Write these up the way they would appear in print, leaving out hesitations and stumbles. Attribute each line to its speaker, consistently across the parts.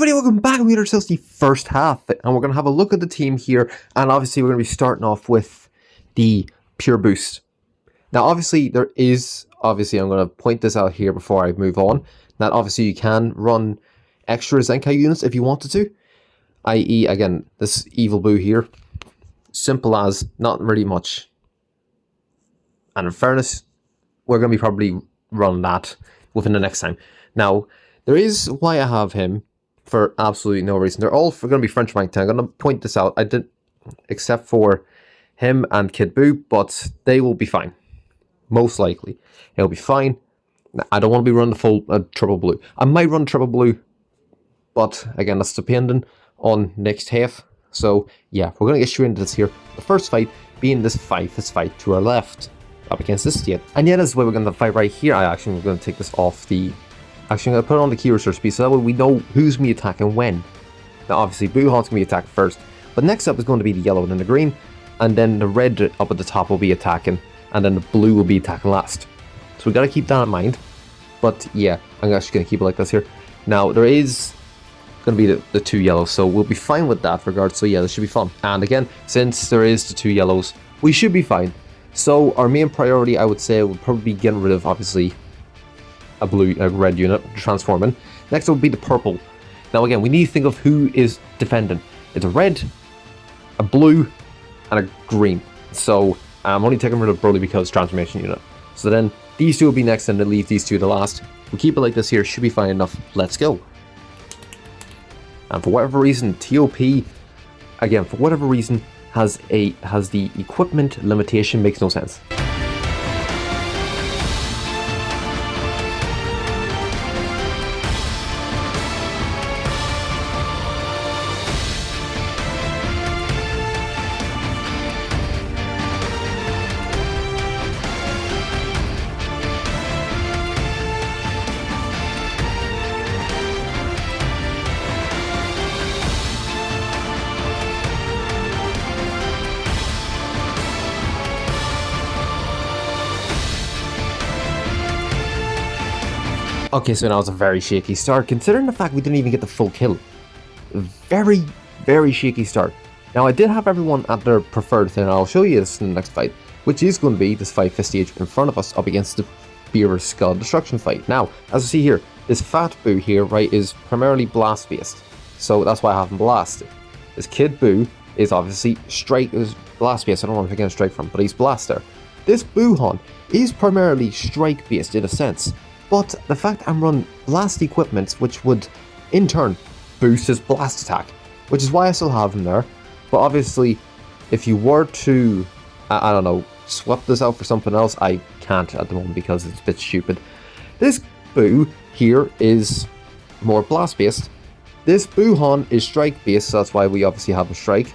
Speaker 1: everybody, welcome back. We are the first half, and we're going to have a look at the team here, and obviously we're going to be starting off with the pure boost. Now obviously I'm going to point this out here before I move on, that obviously you can run extra Zenkai units if you wanted to, i.e. again, this evil Buu here, simple as, not really much, and in fairness, we're going to be probably running that within the next time. Now, there is why I have him for absolutely no reason. They're all going to be French rank 10. I'm going to point this out. I did, except for him and Kid Buu, but they will be fine. Most likely. It'll be fine. I don't want to be running the full triple blue. I might run triple blue, but again, that's dependent on next half. So yeah, we're going to get straight into this here. The first fight being this 5-fist fight to our left, up against this state. And yeah, that's why we're going to fight right here. We're going to take this off the... Actually, I'm going to put it on the key research piece so that way we know who's going to be attacking when. Now, obviously, Buuhan's going to be attacked first. But next up is going to be the yellow and then the green. And then the red up at the top will be attacking. And then the blue will be attacking last. So we got to keep that in mind. But yeah, I'm actually going to keep it like this here. Now, there is going to be the two yellows. So we'll be fine with that regard. So yeah, this should be fun. And again, since there is the two yellows, we should be fine. So our main priority, I would say, would probably be getting rid of, obviously, a red unit transforming. Next will be the purple. Now again, we need to think of who is defending. It's a red, a blue, and a green. So I'm only taking rid of Broly because transformation unit. So then these two will be next, and then leave these two to last. We'll keep it like this here. Should be fine enough. Let's go. And for whatever reason, TOP, again, for whatever reason, has the equipment limitation. Makes no sense. Okay, so now it's a very shaky start, considering the fact we didn't even get the full kill. Very, very shaky start. Now, I did have everyone at their preferred thing, and I'll show you this in the next fight, which is going to be this 5-fist stage in front of us up against the Beerus Skull Destruction fight. Now, as you see here, this Fat Buu here, right, is primarily blast based. So that's why I have him blasted. This Kid Buu is obviously blast based. I don't know where I'm getting strike from, but he's blaster. This Buuhan is primarily strike based in a sense. But the fact I'm running blast equipment, which would in turn boost his blast attack, which is why I still have him there. But obviously, if you were to, I don't know, swap this out for something else, I can't at the moment because it's a bit stupid. This Buu here is more blast based. This Buuhan is strike based, so that's why we obviously have a strike.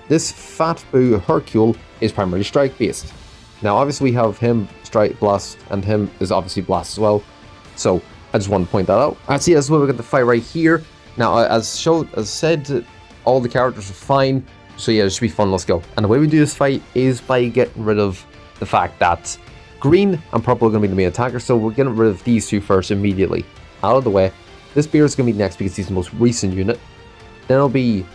Speaker 1: This Fat Buu Hercule is primarily strike based. Now obviously we have him strike blast, and him is obviously blast as well. So I just want to point that out. Alright, see, that's where we got the fight right here. Now, as said, all the characters are fine. So yeah, it should be fun. Let's go. And the way we do this fight is by getting rid of the fact that green and purple are going to be the main attackers. So we're getting rid of these two first immediately. Out of the way. This Beer is going to be next because he's the most recent unit. Then it'll be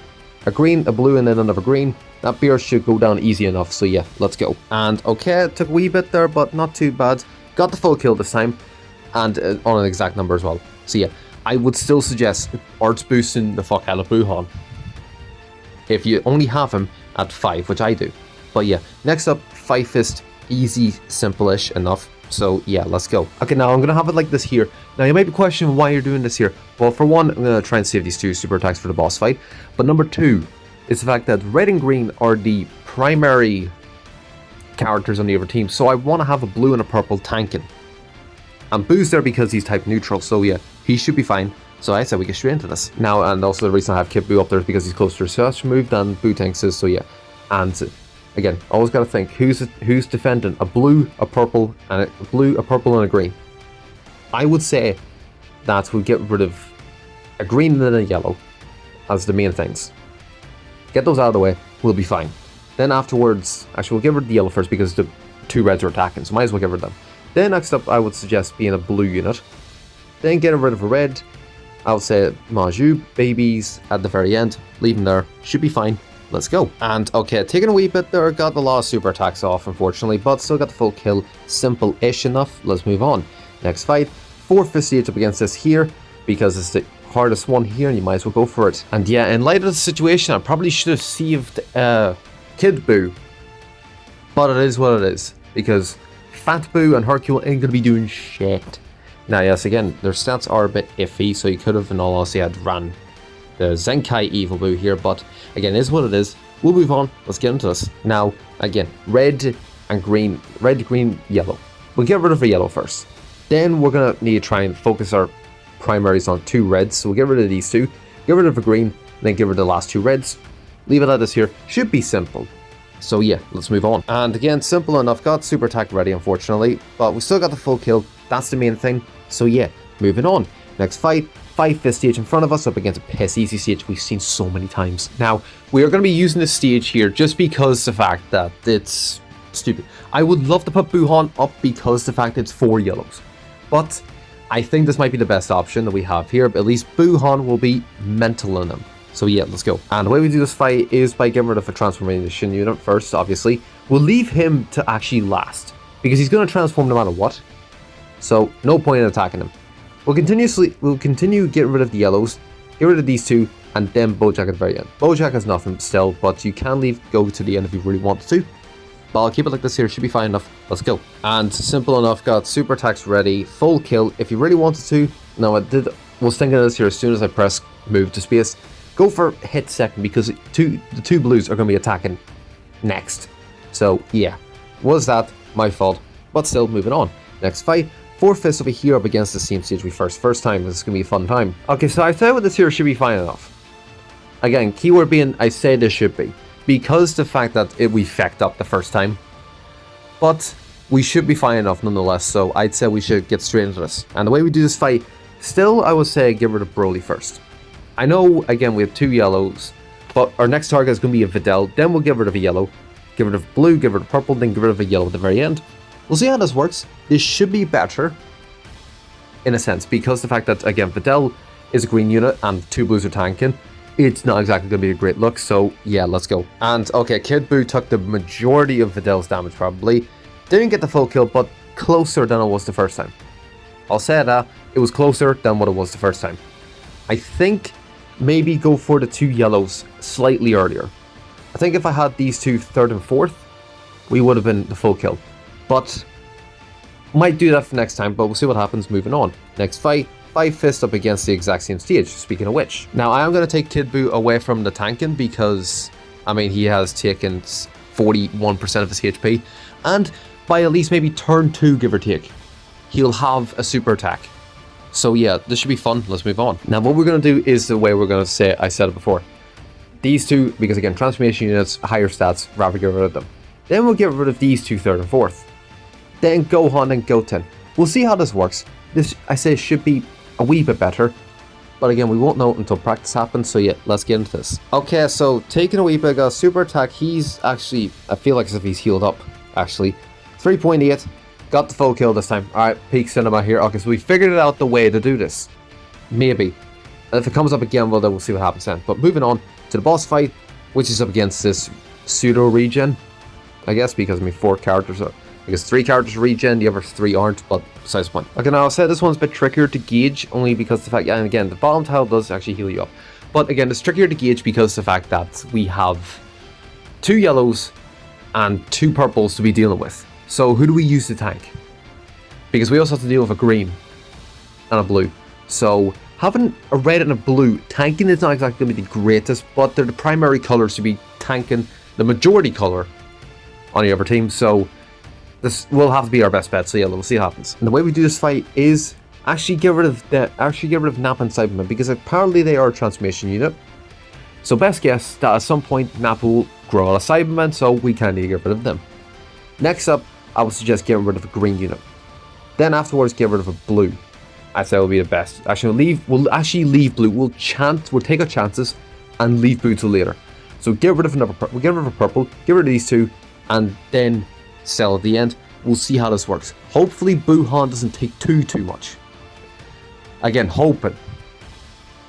Speaker 1: a green, a blue, and then another green. That Beer should go down easy enough. So yeah, let's go. And okay, it took a wee bit there, but not too bad. Got the full kill this time. And on an exact number as well. So yeah, I would still suggest arts boosting the fuck out of Buuhan if you only have him at 5, which I do. But yeah, next up, 5-fist, easy, simple-ish enough. So yeah, let's go. Okay, now I'm gonna have it like this here. Now you might be questioning why you're doing this here. Well, for one, I'm gonna try and save these two super attacks for the boss fight. But number two is the fact that red and green are the primary characters on the other team. So I want to have a blue and a purple tanking. And Buu's there because he's type neutral, so yeah, he should be fine. So I said we get straight into this. Now, and also the reason I have Kid Buu up there is because he's closer to search move than Buu tanks is, so yeah. And again, always gotta think, who's defending? A blue, a purple, and a blue, a purple, and a green. I would say that we'll get rid of a green and a yellow as the main things. Get those out of the way, we'll be fine. Then afterwards, actually we'll get rid of the yellow first because the two reds are attacking, so might as well get rid of them. Then next up, I would suggest being a blue unit. Then getting rid of a red, I'll say Maju babies at the very end. Leave them there. Should be fine. Let's go. And okay, taking a wee bit there, got the lot of super attacks off, unfortunately, but still got the full kill. Simple-ish enough. Let's move on. Next fight, 4th stage up against this here, because it's the hardest one here, and you might as well go for it. And yeah, in light of the situation, I probably should have saved Kid Buu, but it is what it is, because Fat Buu and Hercule ain't gonna be doing shit. Now, yes, again, their stats are a bit iffy, so you could have, in all honesty, had ran the Zenkai Evil Buu here, but again, it is what it is. We'll move on. Let's get into this. Now, again, red and green, yellow. We'll get rid of the yellow first. Then we're gonna need to try and focus our primaries on 2 reds, so we'll get rid of these 2, get rid of the green, and then get rid of the last 2 reds. Leave it at this here. Should be simple. So yeah, let's move on. And again, simple enough. Got super attack ready, unfortunately, but we still got the full kill. That's the main thing. So yeah, moving on. Next fight. 5th stage in front of us up against a piss easy stage we've seen so many times. Now, we are going to be using this stage here just because the fact that it's stupid. I would love to put Buuhan up because the fact it's 4 yellows. But I think this might be the best option that we have here. But at least Buuhan will be mental in him. So yeah, let's go. And the way we do this fight is by getting rid of a transformation unit first, obviously. We'll leave him to actually last, because he's going to transform no matter what. So no point in attacking him. We'll continue getting rid of the yellows, get rid of these 2, and then Bojack at the very end. Bojack has nothing still, but you can go to the end if you really want to. But I'll keep it like this here, should be fine enough. Let's go. And simple enough, got super attacks ready, full kill if you really wanted to. Now was thinking of this here as soon as I press move to space. Go for hit second, because the two blues are going to be attacking next. So yeah, was that my fault? But still, moving on. Next fight. 4th over here up against the same stage we first time. This is going to be a fun time. Okay, so I said with this here should be fine enough. Again, keyword being I say this should be. Because the fact that we fecked up the first time. But we should be fine enough nonetheless, so I'd say we should get straight into this. And the way we do this fight, still I would say get rid of Broly first. I know, again, we have 2 yellows, but our next target is going to be a Videl. Then we'll get rid of a yellow, get rid of blue, get rid of purple, then get rid of a yellow at the very end. We'll see how this works. This should be better, in a sense, because the fact that, again, Videl is a green unit and 2 blues are tanking. It's not exactly going to be a great look, so yeah, let's go. And okay, Kid Buu took the majority of Videl's damage probably. Didn't get the full kill, but closer than it was the first time. I'll say that, it was closer than what it was the first time. I think maybe go for the 2 yellows slightly earlier. I think if I had these 2 3rd and 4th, we would have been the full kill. But might do that for next time, but we'll see what happens moving on. Next fight, 5th up against the exact same stage, speaking of which. Now, I am going to take Kid Buu away from the tanking because, I mean, he has taken 41% of his HP. And by at least maybe turn 2, give or take, he'll have a super attack. So yeah, this should be fun. Let's move on. Now, what we're going to do is the way we're going to say I said it before. These 2, because again, transformation units, higher stats, rather get rid of them. Then we'll get rid of these 2 3rd and 4th. Then Gohan and Goten. We'll see how this works. This, I say, should be a wee bit better. But again, we won't know until practice happens, so yeah, let's get into this. Okay, so taking a wee bit of super attack, he's actually, I feel like as if he's healed up, actually. 3.8, got the full kill this time. Alright, peak cinema here. Okay, so we figured it out the way to do this. Maybe. And if it comes up again, well, then we'll see what happens then. But moving on to the boss fight, which is up against this pseudo regen, I guess, because I mean 4 characters are, I guess 3 characters regen, the other 3 aren't, but besides the point. Okay, now I'll say this one's a bit trickier to gauge, only because the fact, yeah, and again, the bottom tile does actually heal you up. But again, it's trickier to gauge because the fact that we have 2 yellows and 2 purples to be dealing with. So who do we use to tank? Because we also have to deal with a green and a blue. So having a red and a blue, tanking is not exactly going to be the greatest, but they're the primary colors to be tanking the majority color on the other team. So this will have to be our best bet. So yeah, we'll see what happens. And the way we do this fight is actually get rid of Nap and Cyberman, because apparently they are a transformation unit. So best guess that at some point Nap will grow out of Cyberman, so we kind of need to get rid of them. Next up, I would suggest getting rid of a green unit. Then afterwards, get rid of a blue. I'd say will be the best. Actually, we'll actually leave blue. We'll take our chances and leave blue till later. So get rid of we'll get rid of a purple, get rid of these 2, and then sell at the end. We'll see how this works. Hopefully Buuhan doesn't take too much. Again, hoping.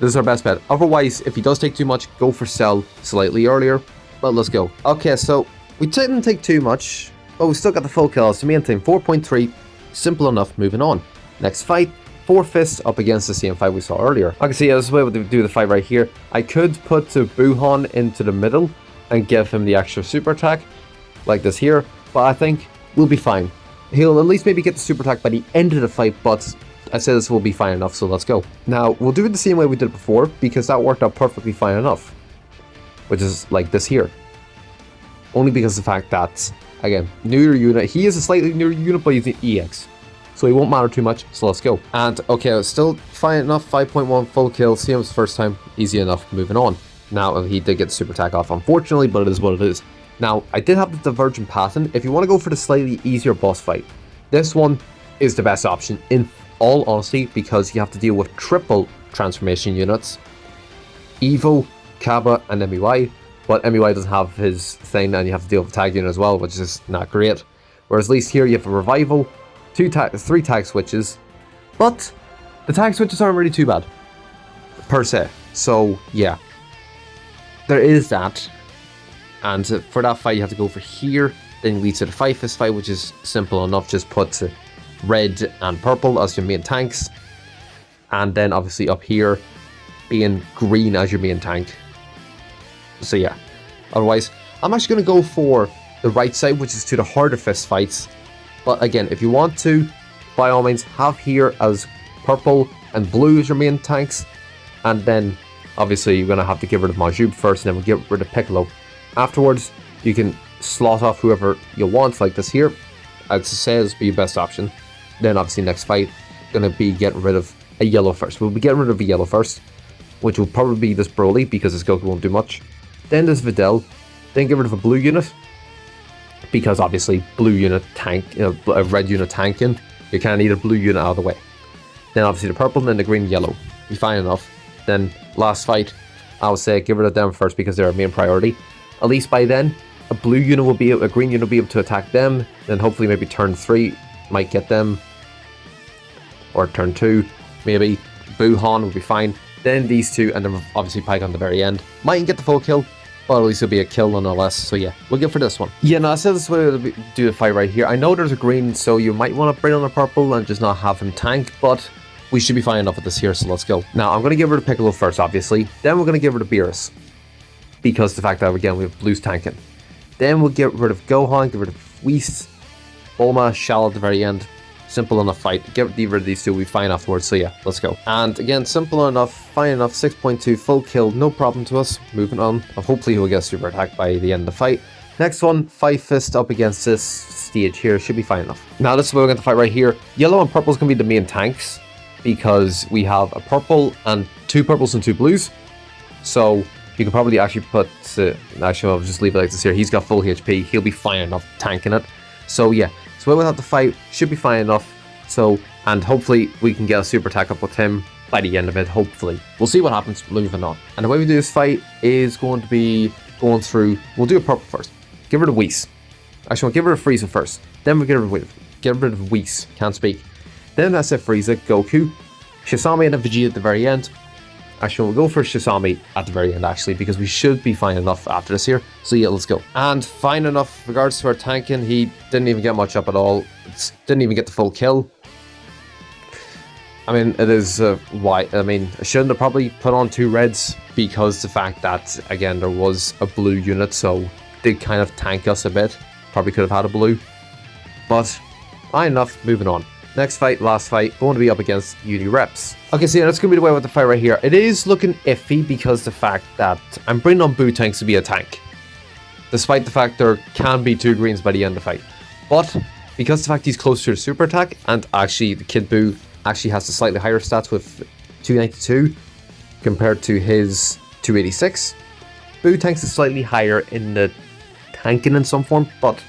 Speaker 1: This is our best bet. Otherwise, if he does take too much, go for sell slightly earlier. But let's go. Okay, so we didn't take too much, but we still got the full kills. The main thing, 4.3, simple enough, moving on. Next fight, 4 fists up against the same fight we saw earlier. I can see this way to do the fight right here. I could put the Buuhan into the middle and give him the extra super attack, like this here, but I think we'll be fine. He'll at least maybe get the super attack by the end of the fight, but I said this will be fine enough, so let's go. Now, we'll do it the same way we did it before, because that worked out perfectly fine enough. Which is like this here. Only because of the fact that, again, newer unit. He is a slightly newer unit, but he's an EX. So he won't matter too much, so let's go. And, okay, it's still fine enough. 5.1 full kill, same as first time. Easy enough, moving on. Now, he did get the super attack off, unfortunately, but it is what it is. Now, I did have the divergent pattern. If you want to go for the slightly easier boss fight, this one is the best option, in all honesty, because you have to deal with triple transformation units. Evo, Kaba, and MEY. But MEY doesn't have his thing, and you have to deal with tag unit as well, which is not great. Whereas at least here you have a revival, 3 tag switches, but the tag switches aren't really too bad, per se. So, yeah. There is that. And for that fight, you have to go for here. Then leads to the 5 fist fight, which is simple enough. Just put red and purple as your main tanks. And then obviously up here, being green as your main tank. So yeah. Otherwise, I'm actually going to go for the right side, which is to the harder fist fights. But again, if you want to, by all means, have here as purple and blue as your main tanks. And then, obviously, you're going to have to get rid of Majin first, and then we'll get rid of Piccolo. Afterwards, you can slot off whoever you want, like this here. As it says, be your best option. Then, obviously, next fight, going to be getting rid of a yellow first. We'll be getting rid of a yellow first, which will probably be this Broly, because this Goku won't do much. Then there's Videl. Then get rid of a blue unit, because obviously, blue unit tank, a red unit tanking. You kind of need a blue unit out of the way. Then, obviously, the purple, and then the green and yellow. Be fine enough. Then, last fight, I would say get rid of them first, because they're our main priority. At least by then, a blue unit will be, a green unit will be able to attack them. Then hopefully maybe turn 3 might get them. Or turn 2, maybe. Buuhan will be fine. Then these two, and then obviously Pike on the very end. Mightn't get the full kill, but at least it'll be a kill nonetheless. So yeah, we'll go for this one. Yeah, no, I said this way to do the fight right here. I know there's a green, so you might want to bring on a purple and just not have him tank, but we should be fine enough with this here, so let's go. Now, I'm going to get rid of Piccolo first, obviously. Then we're going to get rid of Beerus, because the fact that, again, we have blues tanking. Then we'll get rid of Gohan, get rid of Whis, Bulma, Shell at the very end. Simple enough fight. Get rid of these two, we'll be fine afterwards, so yeah, let's go. And again, simple enough, fine enough, 6.2, full kill, no problem to us. Moving on. Hopefully he'll get a super attack by the end of the fight. Next one, 5 fist up against this stage here, should be fine enough. Now this is where we're going to fight right here. Yellow and purple is going to be the main tanks, because we have a purple and 2 purples and 2 blues. So you can probably actually put, actually I'll just leave it like this here. He's got full HP, he'll be fine enough tanking it. So yeah, so we'll have to fight, should be fine enough. So, and hopefully we can get a super attack up with him by the end of it, hopefully. We'll see what happens, moving on. And the way we do this fight is going to be going through, we'll do a purple first. Get rid of Whis. Actually, we'll get rid of Frieza first. Then we'll get rid of Whis, can't speak. Then that's it, Frieza, Goku, Shisame and Vegeta at the very end. Actually, we'll go for Shisame at the very end, actually, because we should be fine enough after this here. So yeah, let's go. And fine enough, regards to our tanking, he didn't even get much up at all. Didn't even get the full kill. I mean, it is why. I mean, I shouldn't have probably put on 2 reds, because the fact that, again, there was a blue unit, so did kind of tank us a bit. Probably could have had a blue. But fine enough, moving on. Next fight, last fight, going to be up against Uni Reps. Okay, so yeah, that's going to be the way with the fight right here. It is looking iffy because the fact that I'm bringing on Buu tanks to be a tank. Despite the fact there can be 2 greens by the end of the fight. But because the fact he's close to the super attack, and actually the Kid Buu actually has the slightly higher stats with 292 compared to his 286. Buu tanks is slightly higher in the tanking in some form, but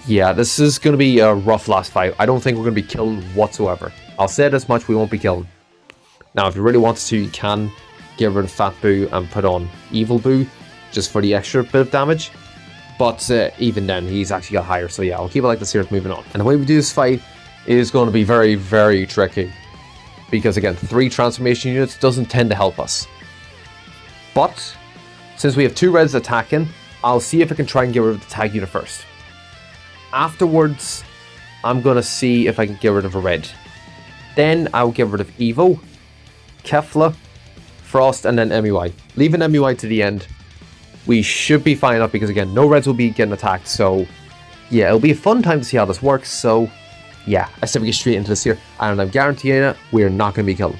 Speaker 1: yeah, this is going to be a rough last fight. I don't think we're going to be killing whatsoever. I'll say this much, we won't be killing. Now, if you really wanted to, you can get rid of Fat Buu and put on Evil Buu, just for the extra bit of damage. But even then, he's actually got higher. So yeah, I'll keep it like this here, moving on. And the way we do this fight is going to be very, very tricky. because again, 3 transformation units doesn't tend to help us. But since we have 2 reds attacking, I'll see if I can try and get rid of the tag unit first. Afterwards, I'm gonna see if I can get rid of a red. Then I'll get rid of Evo, Kefla, Frost, and then MUI. Leaving MUI to the end. We should be fine enough because again, no reds will be getting attacked. So yeah, it'll be a fun time to see how this works. So yeah, I said we get straight into this here, and I'm guaranteeing it, we're not gonna be killed.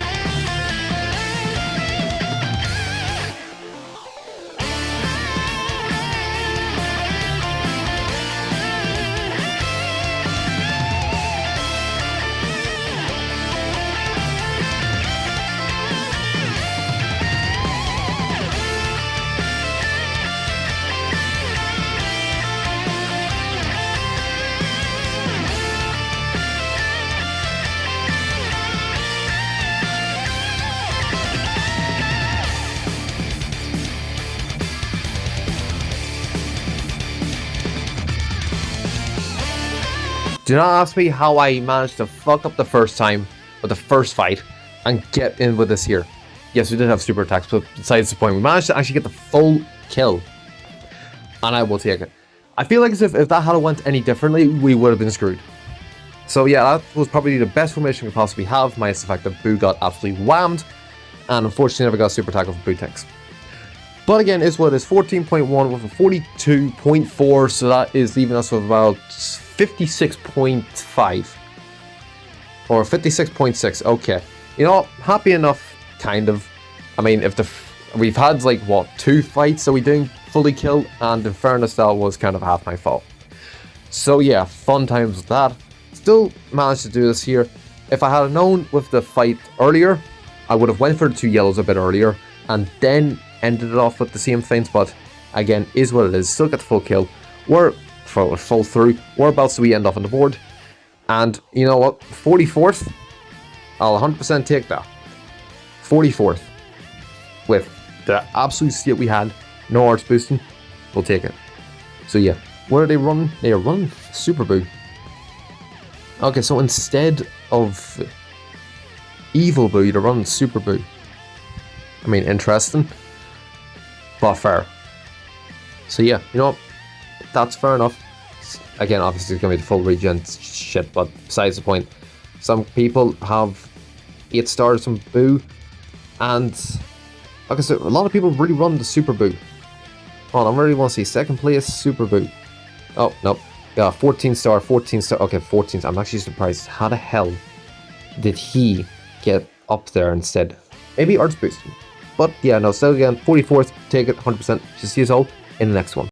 Speaker 1: Do not ask me how I managed to fuck up the first time with the first fight and get in with this here. Yes, we did have super attacks, but besides the point, we managed to actually get the full kill. And I will take it. I feel like as if that had went any differently, we would have been screwed. So yeah, that was probably the best formation we could possibly have, minus the fact that Buu got absolutely whammed, and unfortunately never got a super attack off Buu tanks. But again, is what it is, 14.1 with a 42.4, so that is leaving us with about 56.5 or 56.6. Okay, you know, happy enough, kind of. I mean, if we've had like what, 2 fights that we didn't fully kill, and in fairness, that was kind of half my fault. So yeah, fun times with that. Still managed to do this here. If I had known with the fight earlier, I would have went for the 2 yellows a bit earlier and then ended it off with the same things. But again, is what it is. Still get the full kill. We're full through. Whereabouts do we end off on the board? And you know what? 44th. I'll 100% take that. 44th. With the absolute state we had. No arts boosting. We'll take it. So yeah. What are they running? They are running Super Buu. Okay, so instead of Evil Buu, they're running Super Buu. I mean, interesting. But fair. So yeah, you know what? That's fair enough. Again, obviously it's going to be the full regen shit, but besides the point. Some people have 8 stars from Buu, and like I said, a lot of people really run the Super Buu. Oh, I really want to see 2nd place Super Buu. Oh, no. Yeah, 14 star. Okay, 14. I'm actually surprised. How the hell did he get up there instead? Maybe arts boosting. But yeah, no, so again, 44th, take it 100%. Just see us all in the next one.